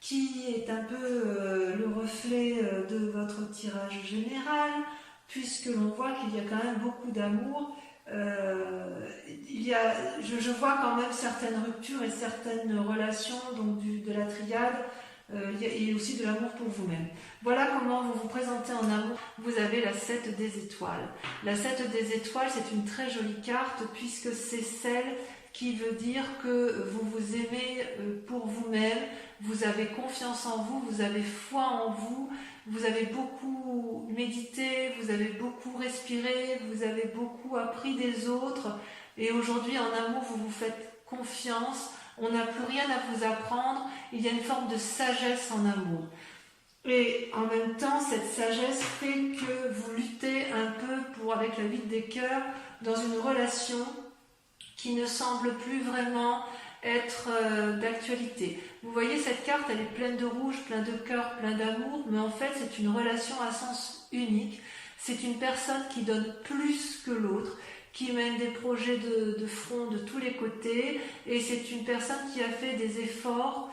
qui est un peu le reflet de votre tirage général, puisque l'on voit qu'il y a quand même beaucoup d'amour. Je vois quand même certaines ruptures et certaines relations donc de la triade, et aussi de l'amour pour vous-même. Voilà comment vous vous présentez en amour. Vous avez la 7 des étoiles. La 7 des étoiles, c'est une très jolie carte, puisque c'est celle qui veut dire que vous vous aimez pour vous-même, vous avez confiance en vous, vous avez foi en vous, vous avez beaucoup médité, vous avez beaucoup respiré, vous avez beaucoup appris des autres, et aujourd'hui en amour vous vous faites confiance, on n'a plus rien à vous apprendre, il y a une forme de sagesse en amour. Et en même temps, cette sagesse fait que vous luttez un peu avec la vide des cœurs dans une relation qui ne semble plus vraiment être d'actualité. Vous voyez, cette carte, elle est pleine de rouge, plein de cœur, plein d'amour, mais en fait, c'est une relation à sens unique. C'est une personne qui donne plus que l'autre, qui mène des projets de front de tous les côtés, et c'est une personne qui a fait des efforts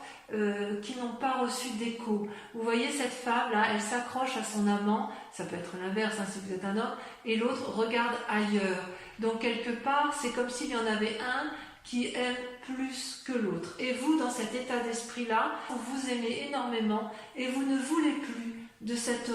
qui n'ont pas reçu d'écho. Vous voyez cette femme-là, elle s'accroche à son amant, ça peut être l'inverse si vous êtes un homme, et l'autre regarde ailleurs. Donc quelque part, c'est comme s'il y en avait un qui aime plus que l'autre. Et vous, dans cet état d'esprit-là, vous vous aimez énormément et vous ne voulez plus de cette...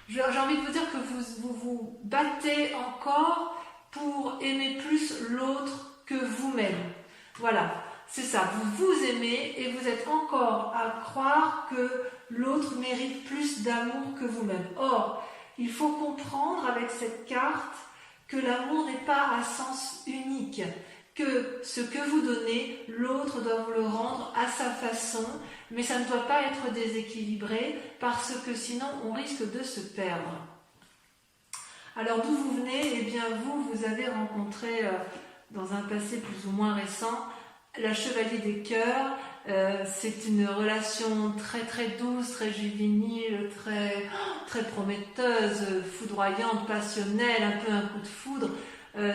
j'ai envie de vous dire que vous battez encore pour aimer plus l'autre que vous-même. Voilà, c'est ça, vous vous aimez et vous êtes encore à croire que l'autre mérite plus d'amour que vous-même. Or, il faut comprendre avec cette carte que l'amour n'est pas à sens unique, que ce que vous donnez, l'autre doit vous le rendre à sa façon, mais ça ne doit pas être déséquilibré, parce que sinon on risque de se perdre. Alors d'où vous venez? Eh bien vous avez rencontré dans un passé plus ou moins récent la Chevalier des Cœurs. C'est une relation très très douce, très juvénile, très prometteuse, foudroyante, passionnelle, un peu un coup de foudre.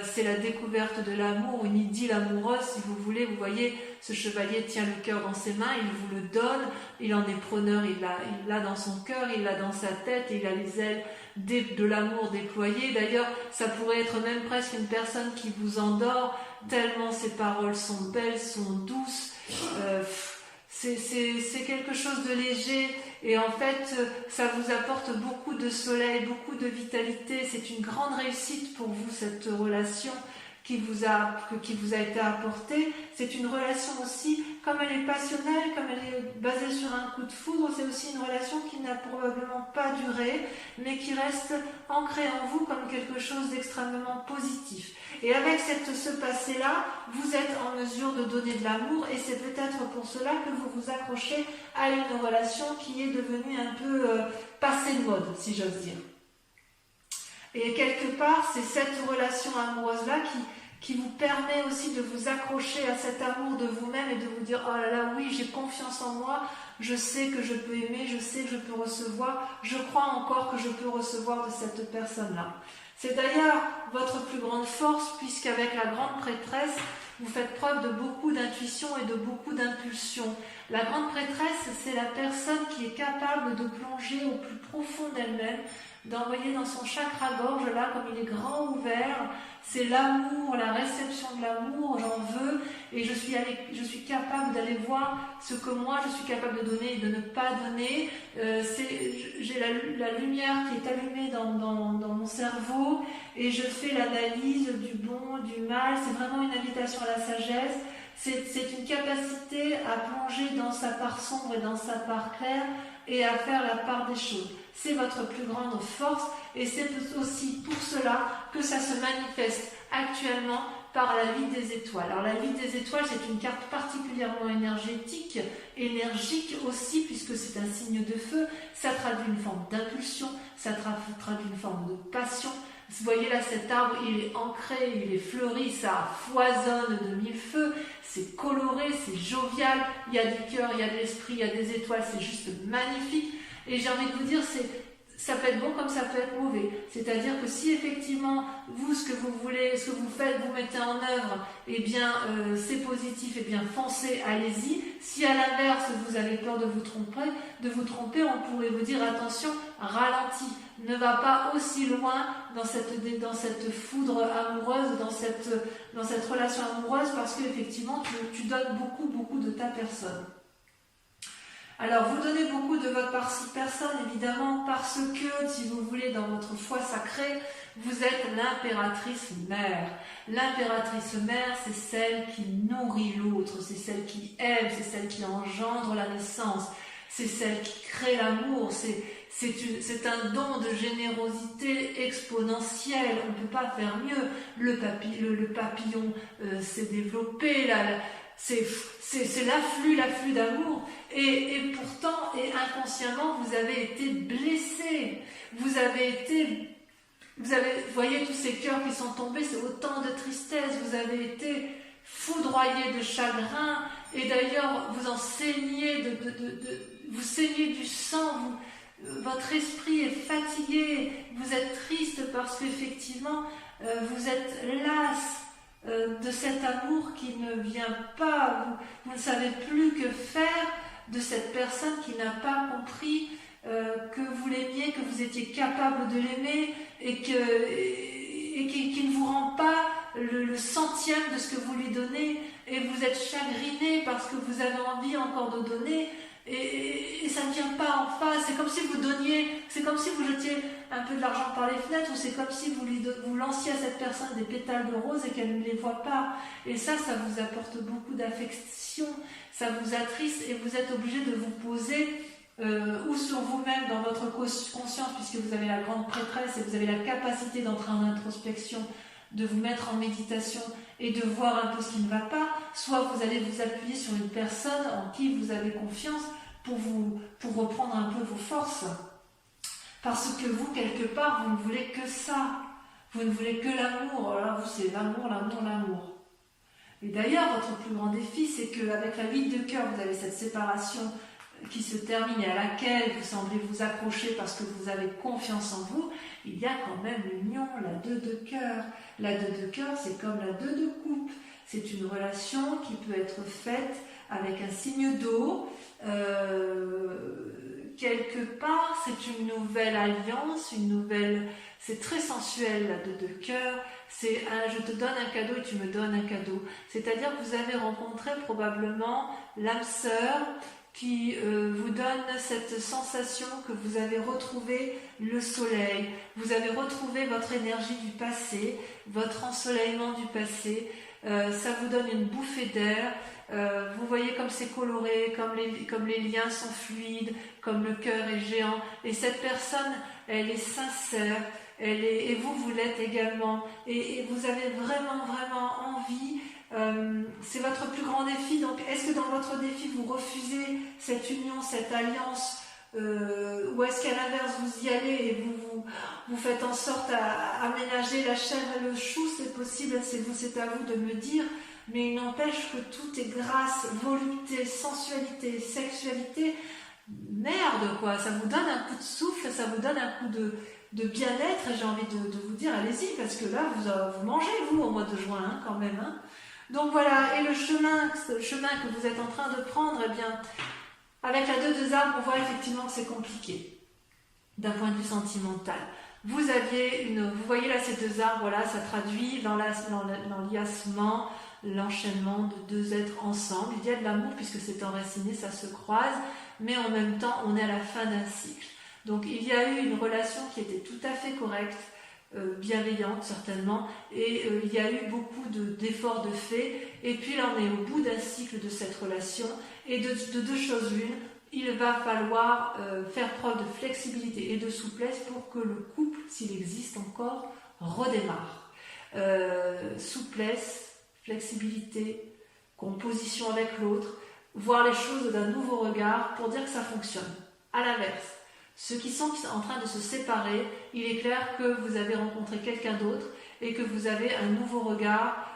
C'est la découverte de l'amour, une idylle amoureuse si vous voulez. Vous voyez, ce chevalier tient le cœur dans ses mains, il vous le donne, il en est preneur, il l'a dans son cœur, il l'a dans sa tête, et il a les ailes de l'amour déployées. D'ailleurs, ça pourrait être même presque une personne qui vous endort, tellement ses paroles sont belles, sont douces. C'est quelque chose de léger, et en fait ça vous apporte beaucoup de soleil, beaucoup de vitalité. C'est une grande réussite pour vous, cette relation qui vous a été apportée. C'est une relation aussi, comme elle est passionnelle, comme elle est basée sur un coup de foudre, c'est aussi une relation qui n'a probablement pas duré, mais qui reste ancrée en vous comme quelque chose d'extrêmement positif. Et avec ce passé-là, vous êtes en mesure de donner de l'amour, et c'est peut-être pour cela que vous vous accrochez à une relation qui est devenue un peu passée de mode, si j'ose dire. Et quelque part, c'est cette relation amoureuse-là qui vous permet aussi de vous accrocher à cet amour de vous-même et de vous dire « Oh là là, oui, j'ai confiance en moi, je sais que je peux aimer, je sais que je peux recevoir, je crois encore que je peux recevoir de cette personne-là. » C'est d'ailleurs votre plus grande force, puisqu'avec la grande prêtresse, vous faites preuve de beaucoup d'intuition et de beaucoup d'impulsion. La grande prêtresse, c'est la personne qui est capable de plonger au plus profond d'elle-même, d'envoyer dans son chakra-gorge, là, comme il est grand ouvert, c'est l'amour, la réception de l'amour, j'en veux, et je suis capable d'aller voir ce que moi je suis capable de donner et de ne pas donner. J'ai la lumière qui est allumée dans mon cerveau, et je fais l'analyse du bon, du mal. C'est vraiment une invitation à la sagesse. C'est une capacité à plonger dans sa part sombre et dans sa part claire, et à faire la part des choses. C'est votre plus grande force, et c'est aussi pour cela que ça se manifeste actuellement par la vie des étoiles. Alors la vie des étoiles, c'est une carte particulièrement énergétique, énergique aussi, puisque c'est un signe de feu. Ça traduit une forme d'impulsion, ça traduit une forme de passion. Vous voyez là, cet arbre, il est ancré, il est fleuri, ça foisonne de mille feux, c'est coloré, c'est jovial, il y a du cœur, il y a de l'esprit, il y a des étoiles, c'est juste magnifique. Et j'ai envie de vous dire, ça peut être bon comme ça peut être mauvais. C'est-à-dire que si effectivement vous, ce que vous voulez, ce que vous faites, vous mettez en œuvre, eh bien, c'est positif, eh bien, foncez, allez-y. Si à l'inverse, vous avez peur de vous tromper, on pourrait vous dire, attention, ralentis, ne va pas aussi loin dans cette foudre amoureuse, dans cette relation amoureuse, parce qu'effectivement, tu donnes beaucoup de ta personne. Alors, vous donnez beaucoup de votre personne, évidemment, parce que, si vous voulez, dans votre foi sacrée, vous êtes l'impératrice mère. L'impératrice mère, c'est celle qui nourrit l'autre, c'est celle qui aime, c'est celle qui engendre la naissance, c'est celle qui crée l'amour, c'est un don de générosité exponentielle, on ne peut pas faire mieux. Le papillon s'est développé, c'est l'afflux d'amour, et pourtant, et inconsciemment, vous avez été blessé, vous voyez tous ces cœurs qui sont tombés, c'est autant de tristesse, vous avez été foudroyé de chagrin, et d'ailleurs, vous en saignez, vous saignez du sang, votre esprit est fatigué, vous êtes triste parce qu'effectivement, vous êtes las de cet amour qui ne vient pas, vous ne savez plus que faire de cette personne qui n'a pas compris que vous l'aimiez, que vous étiez capable de l'aimer et qui ne vous rend pas le centième de ce que vous lui donnez, et vous êtes chagriné parce que vous avez envie encore de donner, et ça ne vient pas en face. C'est comme si vous donniez, c'est comme si vous jetiez un peu de l'argent par les fenêtres, ou c'est comme si vous lanciez à cette personne des pétales de rose et qu'elle ne les voit pas. Et ça vous apporte beaucoup d'affection, ça vous attriste, et vous êtes obligé de vous poser ou sur vous-même dans votre conscience, puisque vous avez la grande prêtresse et vous avez la capacité d'entrer en introspection, de vous mettre en méditation et de voir un peu ce qui ne va pas, soit vous allez vous appuyer sur une personne en qui vous avez confiance pour reprendre un peu vos forces. Parce que vous, quelque part, vous ne voulez que ça. Vous ne voulez que l'amour. Alors vous, c'est l'amour. Et d'ailleurs, votre plus grand défi, c'est qu'avec la 8 de cœur, vous avez cette séparation qui se termine et à laquelle vous semblez vous accrocher parce que vous avez confiance en vous. Il y a quand même l'union, la 2 de cœur. La 2 de cœur, c'est comme la 2 de coupe. C'est une relation qui peut être faite avec un signe d'eau. Quelque part, c'est une nouvelle alliance, c'est très sensuel, la 2 de cœur. C'est je te donne un cadeau et tu me donnes un cadeau. C'est-à-dire que vous avez rencontré probablement l'âme sœur qui vous donne cette sensation que vous avez retrouvé le soleil, vous avez retrouvé votre énergie du passé, votre ensoleillement du passé, ça vous donne une bouffée d'air, vous voyez comme c'est coloré, comme les liens sont fluides, comme le cœur est géant, et cette personne, elle est sincère, et vous l'êtes également, et vous avez vraiment envie. C'est votre plus grand défi. Donc, est-ce que dans votre défi, vous refusez cette union, cette alliance, ou est-ce qu'à l'inverse, vous y allez et vous faites en sorte à aménager la chair et le chou? C'est possible, c'est à vous de me dire, mais il n'empêche que tout est grâce, volupté, sensualité, sexualité. Merde, quoi, ça vous donne un coup de souffle, ça vous donne un coup de bien-être, et j'ai envie de vous dire, allez-y, parce que là, vous mangez, vous, au mois de juin, hein, quand même, hein. Donc voilà, et le chemin que vous êtes en train de prendre, eh bien, avec la 2 de arbre, on voit effectivement que c'est compliqué, d'un point de vue sentimental. Vous voyez là ces 2 arbres, voilà, ça traduit l'enliassement, l'enchaînement de 2 êtres ensemble. Il y a de l'amour puisque c'est enraciné, ça se croise, mais en même temps, on est à la fin d'un cycle. Donc il y a eu une relation qui était tout à fait correcte, bienveillante certainement, et il y a eu beaucoup d'efforts de fait, et puis là on est au bout d'un cycle de cette relation, et de 2 choses l'une, il va falloir faire preuve de flexibilité et de souplesse pour que le couple, s'il existe encore, redémarre. Souplesse, flexibilité, composition avec l'autre, voir les choses d'un nouveau regard pour dire que ça fonctionne. À l'inverse, ceux qui sont en train de se séparer, il est clair que vous avez rencontré quelqu'un d'autre et que vous avez un nouveau regard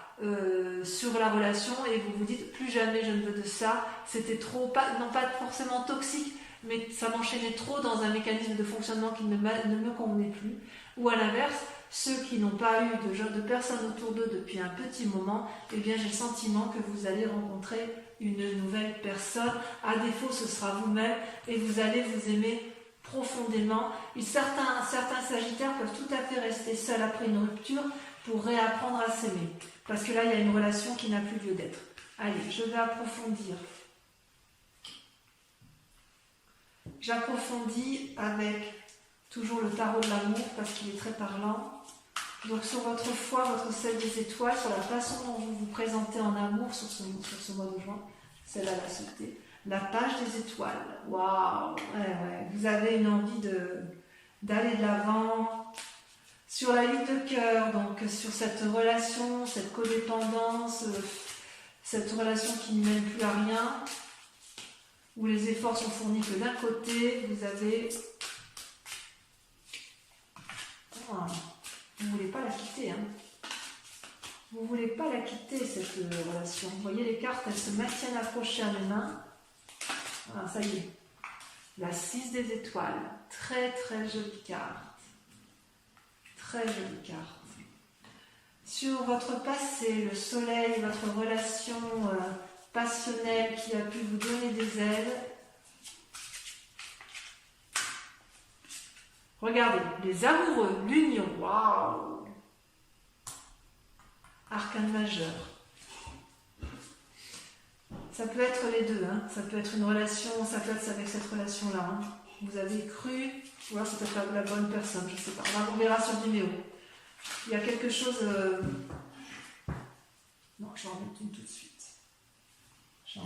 sur la relation, et vous vous dites plus jamais je ne veux de ça, c'était trop, non pas forcément toxique, mais ça m'enchaînait trop dans un mécanisme de fonctionnement qui ne me convenait plus. Ou à l'inverse, ceux qui n'ont pas eu de personnes autour d'eux depuis un petit moment, eh bien j'ai le sentiment que vous allez rencontrer une nouvelle personne. À défaut, ce sera vous-même et vous allez vous aimer profondément. Et certains sagittaires peuvent tout à fait rester seuls après une rupture pour réapprendre à s'aimer. Parce que là, il y a une relation qui n'a plus lieu d'être. Allez, je vais approfondir. J'approfondis avec toujours le tarot de l'amour parce qu'il est très parlant. Donc sur votre foi, votre 7 des étoiles, sur la façon dont vous vous présentez en amour sur ce mois de juin, celle-là l'a sauté. La page des étoiles, waouh, ouais. Vous avez une envie d'aller de l'avant. Sur la 8 de cœur, donc sur cette relation, cette codépendance, cette relation qui ne mène plus à rien, où les efforts sont fournis que d'un côté, vous avez... Oh, vous ne voulez pas la quitter, hein. Vous ne voulez pas la quitter, cette relation. Vous voyez, les cartes, elles se maintiennent accrochées à mes mains. Voilà, ça y est. La 6 des étoiles. Très, très jolie carte. Très jolie carte. Sur votre passé, le soleil, votre relation passionnelle qui a pu vous donner des ailes. Regardez, les amoureux, l'union, waouh! Arcane majeur. Ça peut être les deux, hein. Ça peut être une relation, ça peut être avec cette relation-là. Hein. Vous avez cru, ou alors c'est peut-être la bonne personne, je ne sais pas. On verra sur Vimeo. Il y a quelque chose... Non, je vais en mettre une tout de suite. Il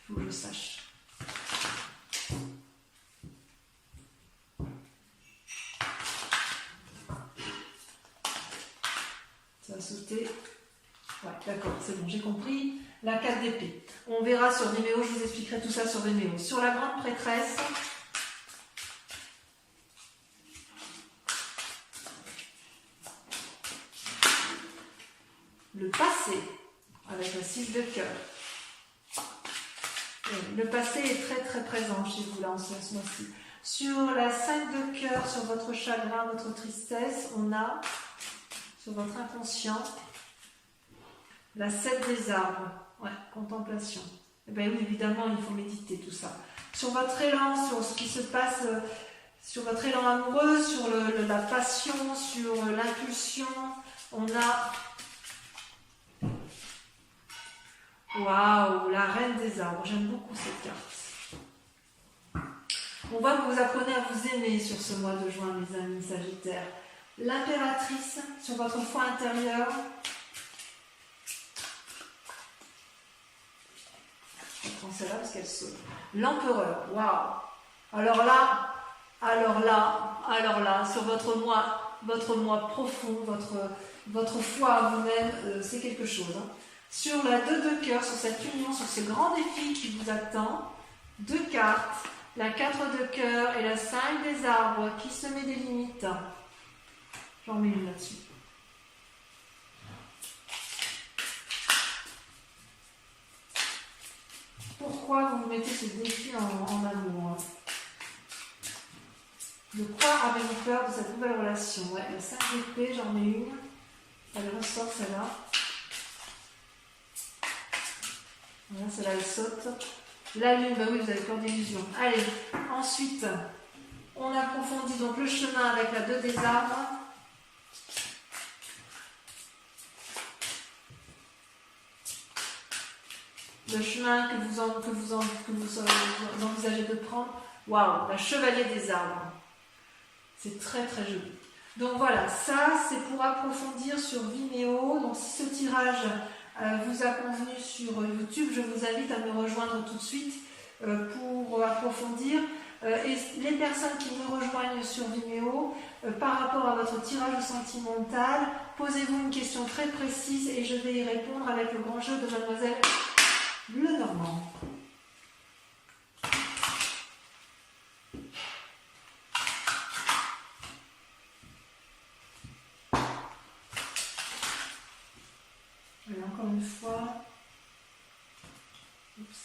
faut que je sache. Ça va sauter. Ouais, d'accord, c'est bon, j'ai compris. La 4 d'épée. On verra sur Vimeo, je vous expliquerai tout ça sur Vimeo. Sur la grande prêtresse, le passé, avec la 6 de cœur. Le passé est très très présent chez vous là en ce mois-ci. Sur la 5 de cœur, sur votre chagrin, votre tristesse, on a, sur votre inconscient, la 7 des arbres. Ouais, contemplation. Eh bien oui, évidemment, il faut méditer tout ça. Sur votre élan, sur ce qui se passe, sur votre élan amoureux, sur la passion, sur l'impulsion, on a... Waouh, la reine des arbres. J'aime beaucoup cette carte. On voit que vous apprenez à vous aimer sur ce mois de juin, mes amis sagittaires. L'impératrice, sur votre foi intérieure. Je prends celle-là parce qu'elle saute. L'empereur, waouh. Alors là, sur votre moi profond, votre foi à vous-même, c'est quelque chose. Hein. Sur la 2 de cœur, sur cette union, sur ce grand défi qui vous attend, 2 cartes, la 4 de cœur et la 5 des arbres qui se met des limites. J'en mets une là-dessus. Pourquoi vous mettez ce défi en amour, hein? De quoi avez-vous peur de cette nouvelle relation? Ouais, la 5 d'épée, j'en mets une. Elle ressort celle-là. Voilà, celle-là, elle saute. La lune, bah oui, vous avez peur d'illusion. Allez, ensuite, on approfondit donc le chemin avec la 2 des arbres. Le chemin que vous envisagez de prendre. Waouh, la chevalier des arbres. C'est très très joli. Donc voilà, ça c'est pour approfondir sur Vimeo. Donc si ce tirage vous a convenu sur YouTube, je vous invite à me rejoindre tout de suite pour approfondir. Et les personnes qui me rejoignent sur Vimeo, par rapport à votre tirage sentimental, posez-vous une question très précise et je vais y répondre avec le grand jeu de Mademoiselle Lenormand. Et encore une fois. Oups.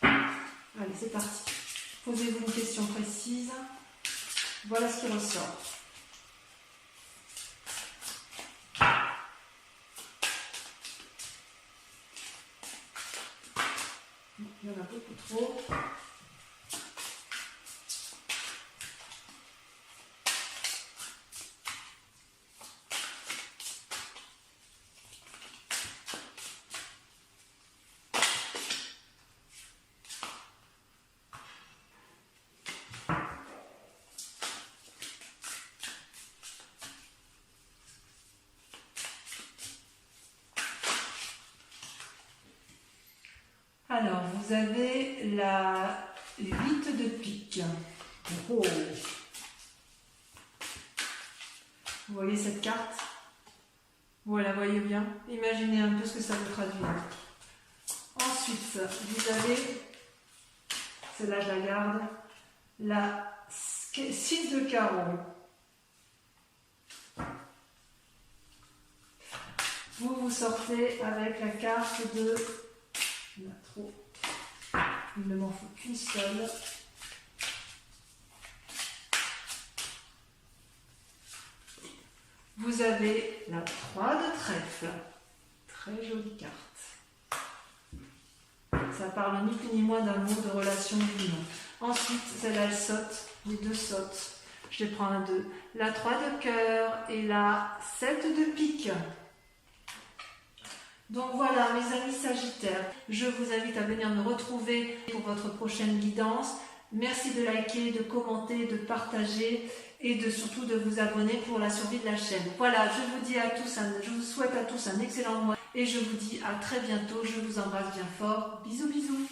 Allez, c'est parti. Posez-vous une question précise. Voilà ce qui ressort. Il y en a beaucoup trop. Alors, vous avez la 8 de pique. Oh. Vous voyez cette carte? Vous la voyez bien? Imaginez un peu ce que ça vous traduit. Ensuite, vous avez, celle-là je la garde, la 6 de carreau. Vous sortez avec la carte de... Il y en a trop. Il ne m'en faut qu'une seule. Vous avez la 3 de trèfle. Très jolie carte. Ça parle ni plus ni moins d'amour, de relation, d'union. Ensuite, celle-là, elle saute. Les deux sautent. Je les prends à deux. La 3 de cœur et la 7 de pique. Donc voilà, mes amis Sagittaires, je vous invite à venir me retrouver pour votre prochaine guidance. Merci de liker, de commenter, de partager et surtout de vous abonner pour la survie de la chaîne. Voilà, je vous souhaite à tous un excellent mois et je vous dis à très bientôt. Je vous embrasse bien fort. Bisous, bisous.